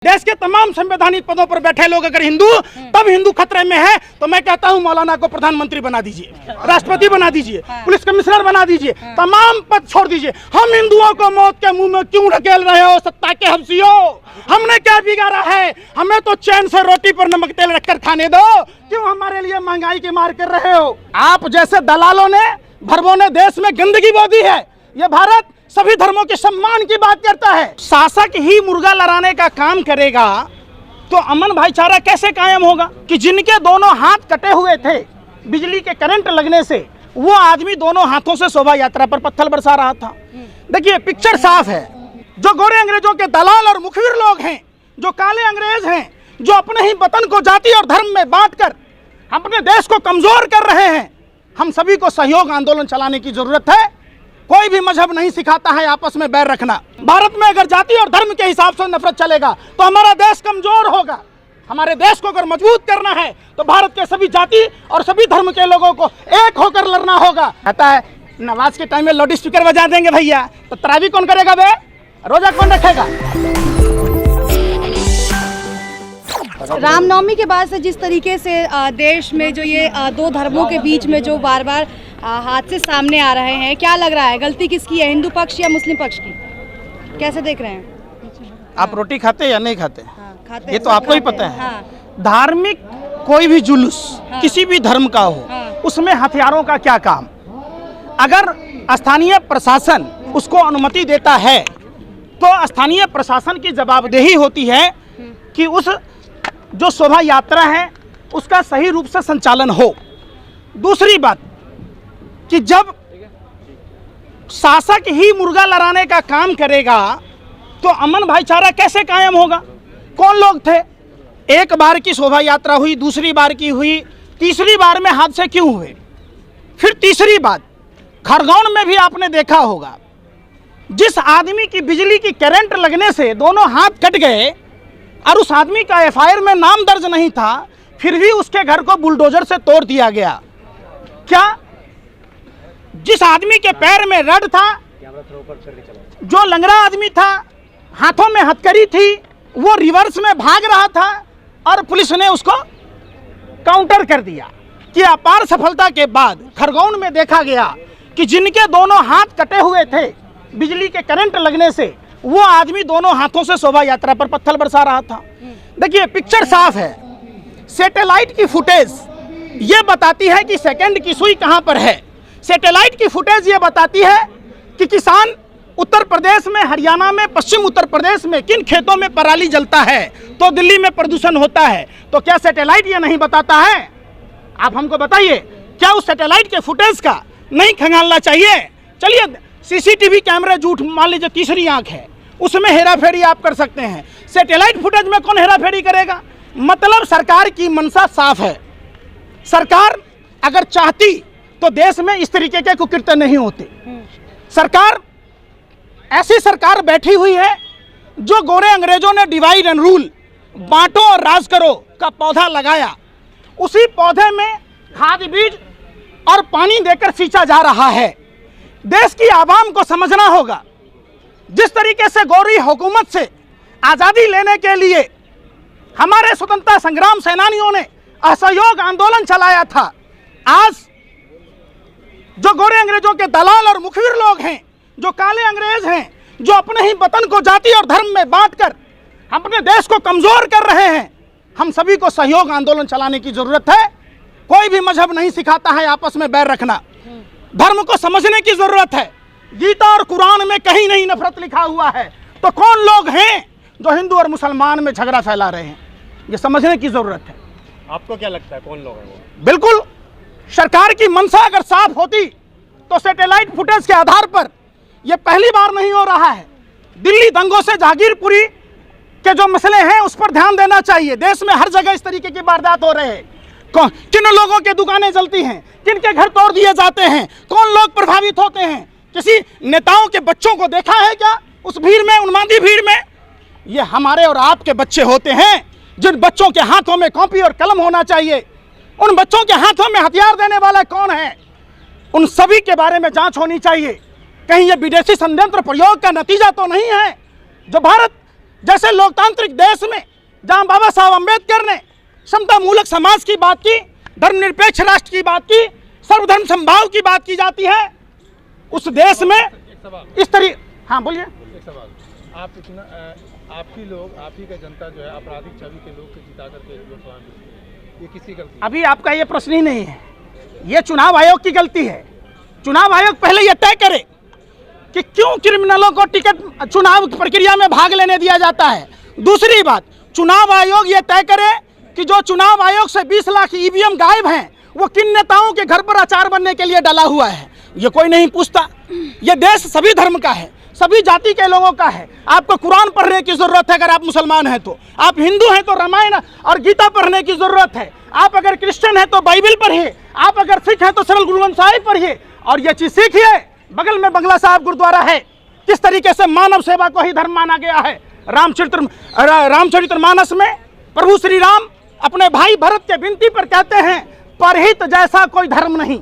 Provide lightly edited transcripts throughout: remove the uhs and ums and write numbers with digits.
देश के तमाम संवैधानिक पदों पर बैठे लोग अगर हिंदू तब हिंदू खतरे में है तो मैं कहता हूं मौलाना को प्रधानमंत्री बना दीजिए, राष्ट्रपति बना दीजिए, पुलिस कमिश्नर बना दीजिए, तमाम पद छोड़ दीजिए। हम हिंदुओं को मौत के मुंह में क्यों ढकेल रहे हो सत्ता के हफ्सियों? हमने क्या बिगाड़ा है? हमें तो चैन से रोटी पर नमक तेल रखकर खाने दो, क्यों हमारे लिए महंगाई की मार कर रहे हो? आप जैसे दलालों ने भरबों ने देश में गंदगी बो दी है। ये भारत सभी धर्मों के सम्मान की बात करता है। शासक ही मुर्गा लड़ाने का काम करेगा तो अमन भाईचारा कैसे कायम होगा? कि जिनके दोनों हाथ कटे हुए थे बिजली के करंट लगने से, वो आदमी दोनों हाथों से शोभा यात्रा पर पत्थर बरसा रहा था। देखिए पिक्चर साफ है। जो गोरे अंग्रेजों के दलाल और मुखबिर लोग हैं, जो काले अंग्रेज हैं, जो अपने ही वतन को जाति और धर्म में बांटकर अपने देश को कमजोर कर रहे हैं, हम सभी को सहयोग आंदोलन चलाने की जरूरत है। कोई भी मजहब नहीं सिखाता है आपस में बैर रखना। भारत में अगर जाति और धर्म के हिसाब से नफरत चलेगा तो हमारा देश कमजोर होगा। हमारे देश को अगर मजबूत करना है तो भारत के सभी जाति और सभी धर्म के लोगों को एक होकर लड़ना होगा। कहता है नमाज के टाइम में लाउड स्पीकर बजा देंगे भैया, तो तरावी कौन करेगा बे? रोजा कौन रखेगा? रामनवमी के बाद से जिस तरीके से देश में जो ये दो धर्मों के बीच में जो बार बार हादसे सामने आ रहे हैं, क्या लग रहा है गलती किसकी है, हिंदू पक्ष या मुस्लिम पक्ष की? कैसे देख रहे हैं आप? रोटी खाते या नहीं खाते? हाँ, खाते, ये तो आपको ही पता है। हाँ। धार्मिक कोई भी जुलूस किसी भी धर्म का हो, उसमें हथियारों का क्या काम? अगर स्थानीय प्रशासन उसको अनुमति देता है तो स्थानीय प्रशासन की जवाबदेही होती है कि उस जो शोभा यात्रा है उसका सही रूप से संचालन हो। दूसरी बात कि जब शासक ही मुर्गा लड़ाने का काम करेगा तो अमन भाईचारा कैसे कायम होगा? कौन लोग थे? एक बार की शोभा यात्रा हुई, दूसरी बार की हुई, तीसरी बार में हादसे क्यों हुए? फिर तीसरी बात, खरगोन में भी आपने देखा होगा, जिस आदमी की बिजली की करंट लगने से दोनों हाथ कट गए और उस आदमी का एफआईआर में नाम दर्ज नहीं था, फिर भी उसके घर को बुलडोजर से तोड़ दिया गया। क्या? जिस आदमी के पैर में रड था, जो लंगड़ा आदमी था, हाथों में हथकड़ी थी, वो रिवर्स में भाग रहा था और पुलिस ने उसको काउंटर कर दिया। कि अपार सफलता के बाद खरगोन में देखा गया कि जिनके दोनों हाथ कटे हुए थे बिजली के करंट लगने से, वो आदमी दोनों हाथों से शोभा यात्रा पर पत्थर बरसा रहा था। देखिए पिक्चर साफ है। सैटेलाइट की फुटेज ये बताती है कि सेकंड की सुई कहां पर है। सैटेलाइट की फुटेज ये बताती है कि किसान उत्तर प्रदेश में, हरियाणा में, पश्चिम उत्तर प्रदेश में किन खेतों में पराली जलता है तो दिल्ली में प्रदूषण होता है। तो क्या सैटेलाइट ये नहीं बताता है? आप हमको बताइए, क्या उस सैटेलाइट के फुटेज का नहीं खंगालना चाहिए? चलिए सीसीटीवी कैमरे झूठ मान लीजिए तीसरी आंख है, उसमें हेराफेरी आप कर सकते हैं। सैटेलाइट फुटेज में कौन हेराफेरी करेगा? मतलब सरकार की मंशा साफ है। सरकार अगर चाहती तो देश में इस तरीके के कुकृत्य नहीं होते। सरकार ऐसी सरकार बैठी हुई है जो गोरे अंग्रेजों ने डिवाइड एंड रूल, बांटो और राज करो का पौधा लगाया, उसी पौधे में खाद बीज और पानी देकर सींचा जा रहा है। देश की आवाम को समझना होगा, जिस तरीके से गोरी हुकूमत से आज़ादी लेने के लिए हमारे स्वतंत्रता संग्राम सेनानियों ने असहयोग आंदोलन चलाया था, आज जो गोरे अंग्रेजों के दलाल और मुखबिर लोग हैं, जो काले अंग्रेज हैं, जो अपने ही वतन को जाति और धर्म में बांटकर अपने देश को कमजोर कर रहे हैं, हम सभी को सहयोग आंदोलन चलाने की जरूरत है। कोई भी मजहब नहीं सिखाता है आपस में बैर रखना। धर्म को समझने की जरूरत है। गीता और कुरान में कहीं नहीं नफरत लिखा हुआ है, तो कौन लोग हैं जो हिंदू और मुसलमान में झगड़ा फैला रहे हैं? ये समझने की जरूरत है। आपको क्या लगता है कौन लोग हैं वो? बिल्कुल, सरकार की मंशा अगर साफ होती तो सैटेलाइट फुटेज के आधार पर यह पहली बार नहीं हो रहा है। दिल्ली दंगों से जहांगीरपुरी के जो मसले हैं उस पर ध्यान देना चाहिए। देश में हर जगह इस तरीके की वारदात हो रहे हैं। किन लोगों के दुकानें जलती हैं, किन के घर तोड़ दिए जाते हैं, कौन लोग प्रभावित होते हैं? किसी नेताओं के बच्चों को देखा है क्या उस भीड़ में, उन्मादी भीड़ में? ये हमारे और आपके बच्चे होते हैं, जिन बच्चों के हाथों में कॉपी और कलम होना चाहिए। उन बच्चों के हाथों में हथियार देने वाला कौन है? उन सभी के बारे में जांच होनी चाहिए। कहीं ये विदेशी षड्यंत्र प्रयोग का नतीजा तो नहीं है जो भारत जैसे लोकतांत्रिक देश में जहां बाबा साहब अम्बेडकर ने समता मूलक समाज की बात की, धर्मनिरपेक्ष राष्ट्र की बात की, सर्वधर्म समभाव की बात की जाती है, उस देश में इस तरीके। हाँ बोलिए। एक सवाल, आप इतना आपकी लोग, आप ही का जनता जो है आपराधिक छवि के लोग को जिता करके लोकसभा में भेजती है, ये किसकी गलती है? अभी आपका ये प्रश्न ही नहीं है, ये चुनाव आयोग की गलती है। चुनाव आयोग पहले ये तय करे कि क्यों क्रिमिनलों को टिकट चुनाव प्रक्रिया में भाग लेने दिया जाता है। दूसरी बात, चुनाव आयोग ये तय करे कि जो चुनाव आयोग से 20 लाख ईवीएम गायब हैं वो किन नेताओं के घर पर अचार बनने के लिए डाला हुआ है, ये कोई नहीं पूछता। ये देश सभी धर्म का है, सभी जाति के लोगों का है। आपको कुरान पढ़ने की जरूरत है अगर आप मुसलमान हैं तो, आप हिंदू हैं तो रामायण और गीता पढ़ने की जरूरत है, आप अगर क्रिश्चियन हैं तो बाइबल पढ़िए, आप अगर सिख हैं तो सरल गुरु ग्रंथ साहिब पढ़िए। और ये चीज सीखिए, बगल में बंगला साहब गुरुद्वारा है, किस तरीके से मानव सेवा को ही धर्म माना गया है। रामचरितमानस में प्रभु श्री राम अपने भाई भरत के विनती पर कहते हैं, परहित जैसा कोई धर्म नहीं।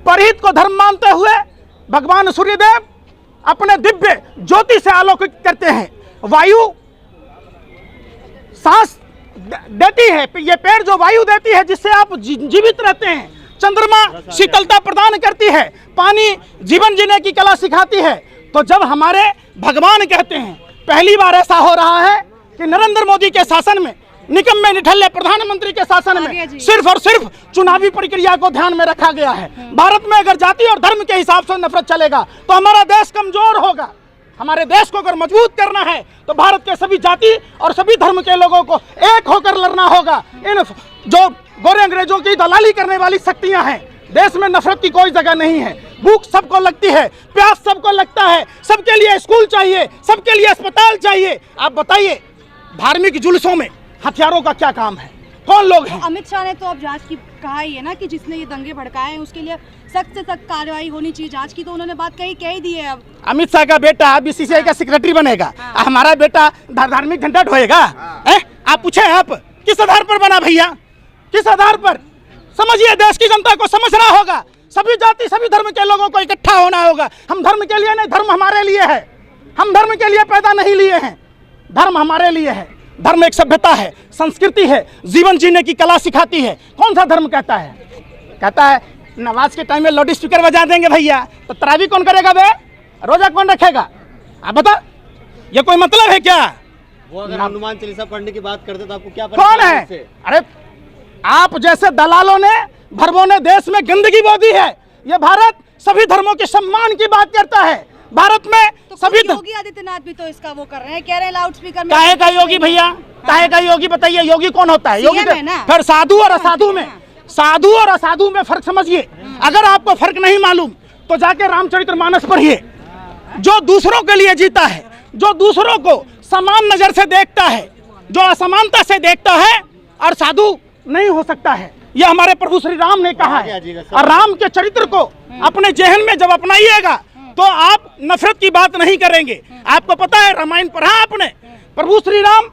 परहित को धर्म मानते हुए भगवान सूर्यदेव अपने दिव्य ज्योति से आलोकित करते हैं। वायु सांस देती है, ये पेड़ जो वायु देती है जिससे आप जीवित रहते हैं। चंद्रमा शीतलता प्रदान करती है, पानी जीवन जीने की कला सिखाती है। तो जब हमारे भगवान कहते हैं, पहली बार ऐसा हो रहा है कि नरेंद्र मोदी के शासन में, निकम्मे निठल्ले प्रधानमंत्री के शासन में सिर्फ और सिर्फ चुनावी प्रक्रिया को ध्यान में रखा गया है। भारत में अगर जाति और धर्म के हिसाब से नफरत चलेगा तो हमारा देश कमजोर होगा। हमारे देश को अगर मजबूत करना है तो भारत के सभी जाति और सभी धर्म के लोगों को एक होकर लड़ना होगा। इन जो गोरे अंग्रेजों की दलाली करने वाली शक्तियां हैं, देश में नफरत की कोई जगह नहीं है। भूख सबको लगती है, प्यास सबको लगता है, सबके लिए स्कूल चाहिए, सबके लिए अस्पताल चाहिए। आप बताइए, धार्मिक जुलूसों में हथियारों का क्या काम है? कौन लोग हैं? अमित शाह ने तो अब जांच की कहा ही है ना कि जिसने ये दंगे भड़काए हैं उसके लिए सख्त से सख्त कार्रवाई होनी चाहिए। जांच की तो उन्होंने बात कह ही दी है। अब अमित शाह का बेटा बीसीसीआई का सेक्रेटरी बनेगा, हमारा बेटा धार्मिक झंडा ढोएगा? आप पूछे, आप किस आधार पर बना भैया, किस आधार पर? समझिए, देश की जनता को समझना होगा, सभी जाति सभी धर्म के लोगों को इकट्ठा होना होगा। हम धर्म के लिए नहीं, धर्म हमारे लिए है। हम धर्म के लिए पैदा नहीं लिए हैं, धर्म हमारे लिए है। धर्म एक सभ्यता है, संस्कृति है, जीवन जीने की कला सिखाती है। कौन सा धर्म कहता है? कहता है नमाज के टाइम में लाउड स्पीकर बजा देंगे भैया, तो तरावी कौन करेगा बे? रोजा कौन रखेगा? आप बता, ये कोई मतलब है क्या? वो अगर हनुमान चालीसा पढ़ने की बात करते तो आपको क्या कौन है? अरे आप जैसे दलालों ने भरवों ने देश में गंदगी बो दी है। ये भारत सभी धर्मों के सम्मान की बात करता है। भारत में तो सभी योगी आदित्यनाथ भी तो इसका वो कर रहे हैं, कह रहे हैं लाउड स्पीकर में। काहे का योगी भैया, काहे का योगी? बताइए, योगी कौन होता है? योगी है ना? फिर साधु और असाधु में, साधु और असाधु में फर्क समझिए। अगर आपको फर्क नहीं मालूम तो जाके रामचरितमानस पढ़िए। जो दूसरों के लिए जीता है, जो दूसरों को समान नजर से देखता है, जो असमानता से देखता है, और साधु नहीं हो सकता है। यह हमारे प्रभु श्री राम ने कहा है। और राम के चरित्र को अपने जेहन में जब अपनाइएगा तो आप नफरत की बात नहीं करेंगे। आपको पता है, रामायण पढ़ा आपने, प्रभु श्री राम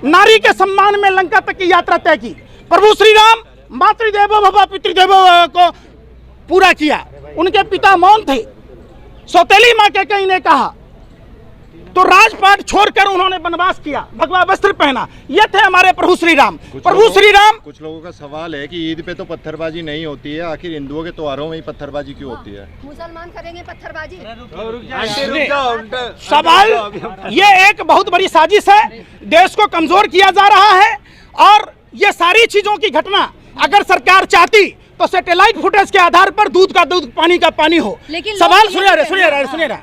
नारी के सम्मान में लंका तक की यात्रा तय की। प्रभु श्री राम मातृदेवो भव पितृदेवो को पूरा किया। उनके पिता मौन थे, सौतेली माँ के कहीं ने कहा तो राजपाट छोड़कर उन्होंने वनवास किया, भगवा वस्त्र पहना। ये थे हमारे प्रभु श्री राम। प्रभु श्री राम। कुछ लोगों का सवाल है कि ईद पे तो पत्थरबाजी नहीं होती है, आखिर हिंदुओं के त्योहारों में ही पत्थरबाजी क्यों होती है? मुसलमान करेंगे पत्थरबाजी? सवाल, ये एक बहुत बड़ी साजिश है, देश को कमजोर किया जा रहा है। और ये सारी चीजों की घटना अगर सरकार चाहती तो सैटेलाइट फुटेज के आधार पर दूध का दूध पानी का पानी हो। सवाल सुनिए ना,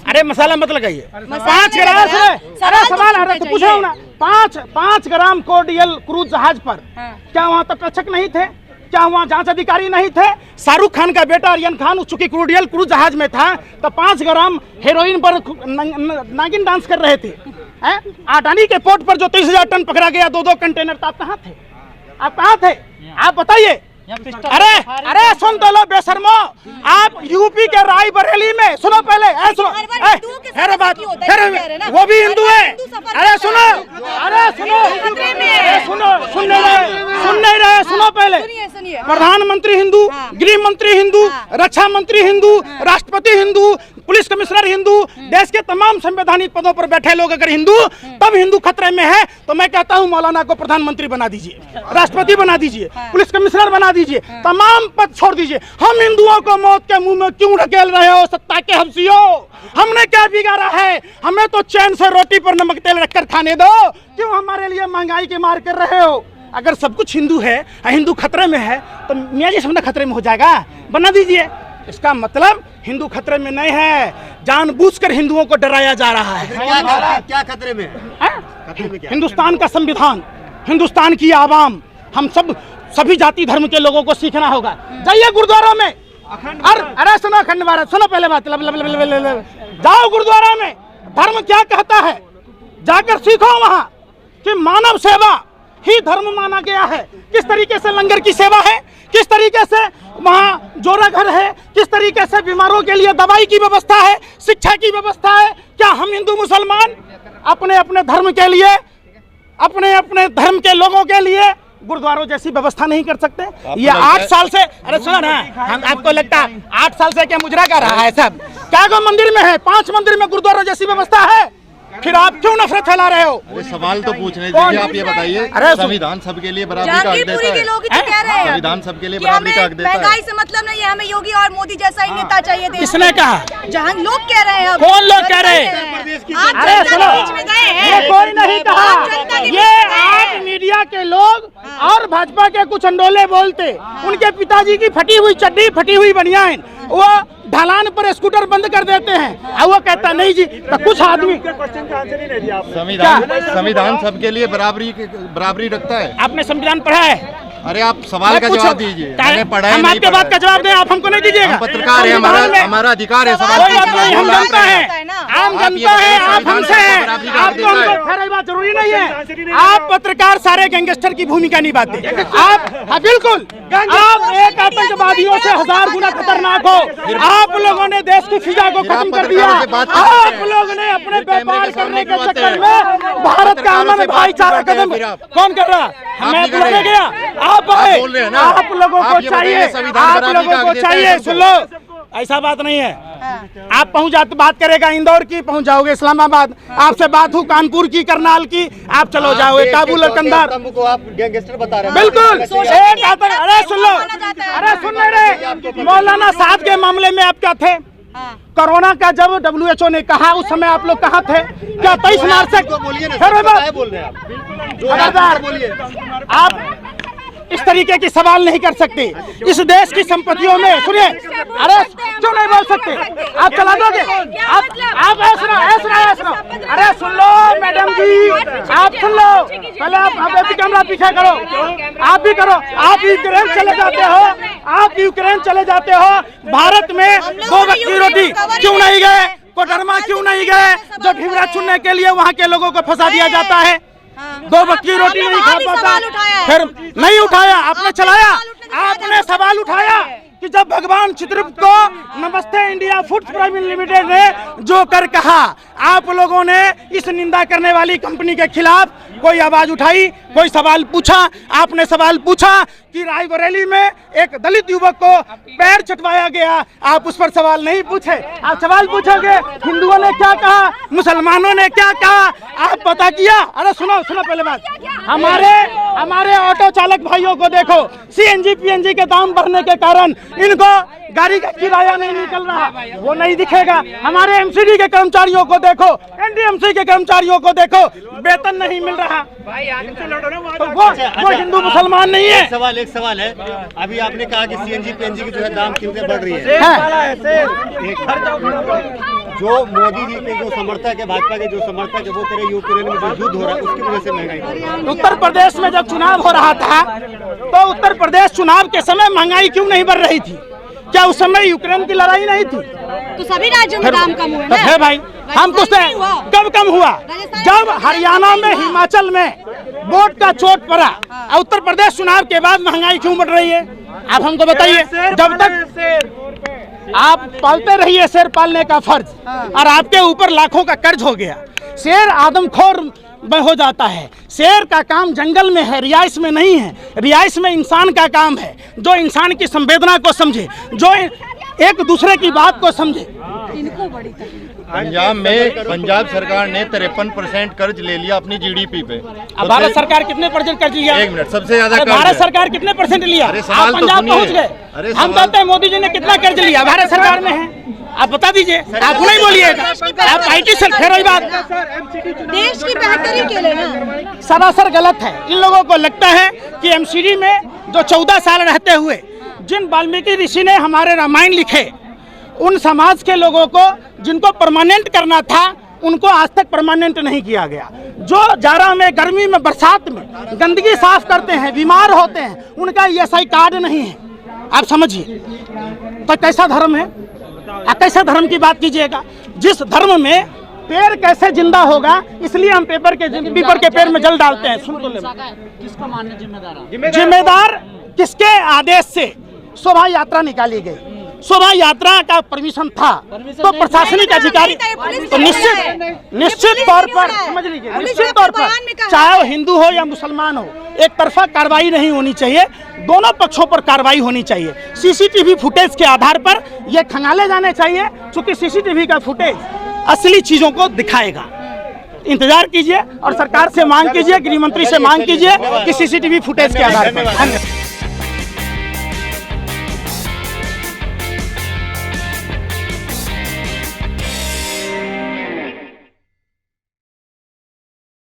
अरे मसाला मत लगाइए। 5 ग्राम से, अरे सवाल आ रहा है तो पूछो ना। 5 ग्राम कोर्डियल क्रूज जहाज पर क्या वहाँ तटरक्षक नहीं थे? क्या वहाँ जांच अधिकारी नहीं थे? शाहरुख खान का बेटा आर्यन खान चूंकि कोर्डियल क्रूज जहाज में था तो 5 ग्राम हेरोइन पर नागिन डांस कर रहे थे। अडानी के पोर्ट पर जो 30,000 टन पकड़ा गया, 2-2 कंटेनर, तो आप कहाँ थे? आप कहाँ थे? आप बताइए। अरे सुन तो लो बेशर्मो, आप यूपी के रायबरेली में, सुनो पहले, सुनो, अरे बात, वो भी हिंदू है। अरे सुनो, सुन नहीं रहे, सुनो पहले। सुनिए। प्रधानमंत्री हिंदू, हाँ। गृह मंत्री हिंदू, हाँ। रक्षा मंत्री हिंदू, राष्ट्रपति हिंदू, पुलिस कमिश्नर हिंदू, देश के तमाम संवैधानिक पदों पर बैठे लोग अगर हिंदू तब हिंदू खतरे में है, तो मैं कहता हूं मौलाना को प्रधानमंत्री बना दीजिए, राष्ट्रपति बना दीजिए, पुलिस कमिश्नर बना दीजिए, तमाम पद छोड़ दीजिए। हम हिंदुओं को मौत के मुंह में क्यों ढकेल रहे हो सत्ता के हफ्सियों? हमने क्या बिगाड़ा है? हमें तो चैन से रोटी पर नमक तेल रखकर खाने दो, क्यों हमारे लिए महंगाई की मार कर रहे हो? अगर सब कुछ हिंदू है, हिंदू खतरे में है, तो मियाँ जी सबने खतरे में हो जाएगा, बना दीजिए। इसका मतलब हिंदू खतरे में नहीं है, जानबूझकर हिंदुओं को डराया जा रहा है। क्या खतरे में है? खतरे में क्या? हिंदुस्तान का संविधान, हिंदुस्तान की आवाम, हम सब सभी जाति धर्म के लोगों को सीखना होगा। जाइए गुरुद्वारा में, अरे सुनो अखंड भारत, सुनो पहले बात, जाओ गुरुद्वारा में, धर्म क्या कहता है जाकर सीखो वहां कि मानव सेवा ही धर्म माना गया है। किस तरीके से लंगर की सेवा है, किस तरीके से वहाँ जोरा घर है, किस तरीके से बीमारों के लिए दवाई की व्यवस्था है, शिक्षा की व्यवस्था है। क्या हम हिंदू मुसलमान अपने अपने धर्म के लिए, अपने अपने धर्म के लोगों के लिए गुरुद्वारों जैसी व्यवस्था नहीं कर सकते? ये 8 साल से, अरे सुनो ना, हम आपको लगता है 8 साल से क्या मुजरा कर रहा है सब? क्या को मंदिर में है, 5 मंदिर में गुरुद्वारों जैसी व्यवस्था है, फिर आप क्यों नफरत फैला रहे हो? ये सवाल तो पूछने दीजिए, आप ये बताइए, संविधान सबके लिए बराबरी का हक देता है? लोग तो कह रहे हैं संविधान सबके लिए बराबरी का हक देता है? महंगाई से मतलब नहीं है, हमें योगी और मोदी जैसा ही नेता चाहिए। किसने कहा? जहां लोग कह रहे हैं। कौन लोग कह रहे हैं? आप अरे जनता सुनो, के बीच में गए हैं। ये कोई नहीं कहा, आप जनता के बीच ये में गए हैं। आप मीडिया के लोग और भाजपा के कुछ अंडोले बोलते, उनके पिताजी की फटी हुई चड्डी, फटी हुई बनियान, वो ढलान पर स्कूटर बंद कर देते हैं और वो कहता नहीं जी, तो कुछ आदमी संविधान सबके लिए बराबरी रखता है। आपने संविधान पढ़ा है? अरे आप सवाल का जवाब दीजिए, मैंने पढ़ा है, हम नहीं आपके पढ़ा बात का है। जवाब दें, आप हमको नहीं दीजिएगा। हम पत्रकार हैं, हमारा अधिकार है सवाल कोई बात करने नहीं, का। हम जनता है, आम आप ये जनता है, बताइए, आप हमसे हैं, बराबरी का हक आपको देता है। हमको खैर बात जरूरी नहीं है। आप पत्रकार सारे गैंगस्टर की भूमिका निभाते, आप हाँ, बिल्कुल, आप एक आतंकवादियों से 1000 गुना खतरनाक हो। आप लोगों ने देश की फिजा को खत्म कर दिया, आप लोगों ने अपने व्यापार करने के चक्कर में भारत का अमन भाईचारा कदम कौन कर रहा? मैं बुलाने गया, आप आए, आप लोगों को चाहिए, आप लोगों को चाहिए, सुन लो, ऐसा बात नहीं है। आप पहुंच जाते, बात करेगा इंदौर की, पहुंच जाओगे इस्लामाबाद, आपसे बात हो कानपुर की, करनाल की, आप चलो जाओगे काबुल और कंधार। को आप गैंगस्टर बता रहे हैं? बिल्कुल, एक आतंक, अरे सुन लो, अरे सुन रहे मौलाना साहब के मामले में आप क्या थे? कोरोना का जब WHO ने कहा उस समय आप लोग कहाँ थे? क्या 23 मार्च से बोलिए ना, खैर बोल रहे हैं आप? खबरदार, आप इस तरीके की सवाल नहीं कर सकते। इस देश की संपत्तियों में सुनिए, अरे क्यों नहीं बोल सकते? आप चला दोगे? आप ऐसा, अरे सुन लो मैडम जी, आप सुन लो, पहले आप कैमरा पीछे करो, आप भी करो। आप यूक्रेन चले जाते हो, आप यूक्रेन चले जाते हो, भारत में 2 वक्त की रोटी क्यों नहीं गए? कोडरमा क्यों नहीं गए? जो ढिबरा चुनने के लिए वहाँ के लोगों को फंसा दिया जाता है, 2 वक्त की रोटी नहीं खा पाता, फिर नहीं उठाया, आपने चलाया, आपने सवाल उठाया कि जब भगवान चित्रगुप्त को नमस्ते इंडिया फूड्स प्राइवेट लिमिटेड ने जो कर कहा, आप लोगों ने इस निंदा करने वाली कंपनी के खिलाफ कोई आवाज उठाई, कोई सवाल पूछा? आपने सवाल पूछा कि रायबरेली में एक दलित युवक को पैर चटवाया गया, आप उस पर सवाल नहीं पूछे। आप सवाल पूछोगे हिंदुओं ने क्या कहा, मुसलमानों ने क्या कहा, आप पता किया? अरे सुनो पहले बात, हमारे ऑटो चालक भाइयों को देखो, CNG PNG के दाम बढ़ने के कारण इनको गाड़ी का किराया नहीं निकल रहा, वो नहीं दिखेगा। हमारे MCD के कर्मचारियों को देखो, NDMC के कर्मचारियों को देखो, वेतन नहीं मिल रहा, तो वो हिंदू मुसलमान नहीं है। एक सवाल है, अभी आपने कहा कि CNG PNG की जो है दाम कीमतें बढ़ रही है, जो मोदी जी के जो समर्थक है, भाजपा के जो समर्थक है, वो कह रहे यूक्रेन में जो युद्ध हो रहा है उसकी वजह से महंगाई बढ़ रही है। उत्तर प्रदेश में जब चुनाव हो रहा था तो उत्तर प्रदेश चुनाव के समय महंगाई क्यों नहीं बढ़ रही थी? क्या उस समय यूक्रेन की लड़ाई नहीं थी? तो सभी राज्यों में दाम कम हुए तो है भाई, हम पूछते हैं कब कम हुआ? जब हरियाणा में, हिमाचल में वोट का चोट पड़ा, और उत्तर प्रदेश चुनाव के बाद महंगाई क्यों बढ़ रही है? आप हमको बताइए। जब तक आप पालते रहिए शेर पालने का फर्ज, और आपके ऊपर लाखों का कर्ज हो गया। शेर आदमखोर में हो जाता है। शेर का काम जंगल में है, रिहाइश में नहीं है। रिहाइश में इंसान का काम है, जो इंसान की संवेदना को समझे, जो एक दूसरे की बात को समझे। इनको बड़ी तकलीफ। पंजाब सरकार ने 53% कर्ज ले लिया अपनी जीडीपी पे। अब भारत सरकार कितने परसेंट कर्ज लिया? 1 मिनट, सबसे ज्यादा अरे कर्ज भारत है। सरकार कितने परसेंट लिया? अरे आप सवाल तो पंजाब सुनिए। पहुंच गए। अरे हम सवाल- कहते हैं मोदी जी ने कितना कर्ज लिया? भारत सरकार में है, आप बता दीजिए। आप नहीं बोलिएगा, आप आईटी से फिर वही बात। देश की बेहतरी के लिए ना सरासर गलत है। इन लोगों को लगता है कि एमसीडी में जो 14 साल रहते हुए जिन वाल्मीकि ऋषि ने हमारे रामायण लिखे, उन समाज के लोगों को जिनको परमानेंट करना था, उनको आज तक परमानेंट नहीं किया गया। जो जाड़ा में, गर्मी में, बरसात में गंदगी साफ करते हैं, बीमार होते हैं, उनका ईएसआई कार्ड नहीं है। आप समझिए तो कैसा धर्म है? कैसा धर्म की बात कीजिएगा? जिस धर्म में पेड़ कैसे जिंदा होगा, इसलिए हम पीपर के पेड़ में जल डालते हैं। सुन तो ले, किसको मानने जिम्मेदार? जिम्मेदार किसके आदेश से शोभा यात्रा निकाली गई? शोभा यात्रा का परमिशन था तो प्रशासनिक अधिकारी तो निश्चित तौर पर समझ लीजिए, निश्चित तौर पर चाहे वो हिंदू हो या मुसलमान हो, एक तरफा कार्रवाई नहीं होनी चाहिए। दोनों पक्षों पर कार्रवाई होनी चाहिए। सीसीटीवी फुटेज के आधार पर ये खंगाले जाने चाहिए, क्योंकि सीसीटीवी का फुटेज असली चीजों को दिखाएगा। इंतजार कीजिए और सरकार से मांग कीजिए, गृह मंत्री से मांग कीजिए कि सीसीटीवी फुटेज के आधार पर।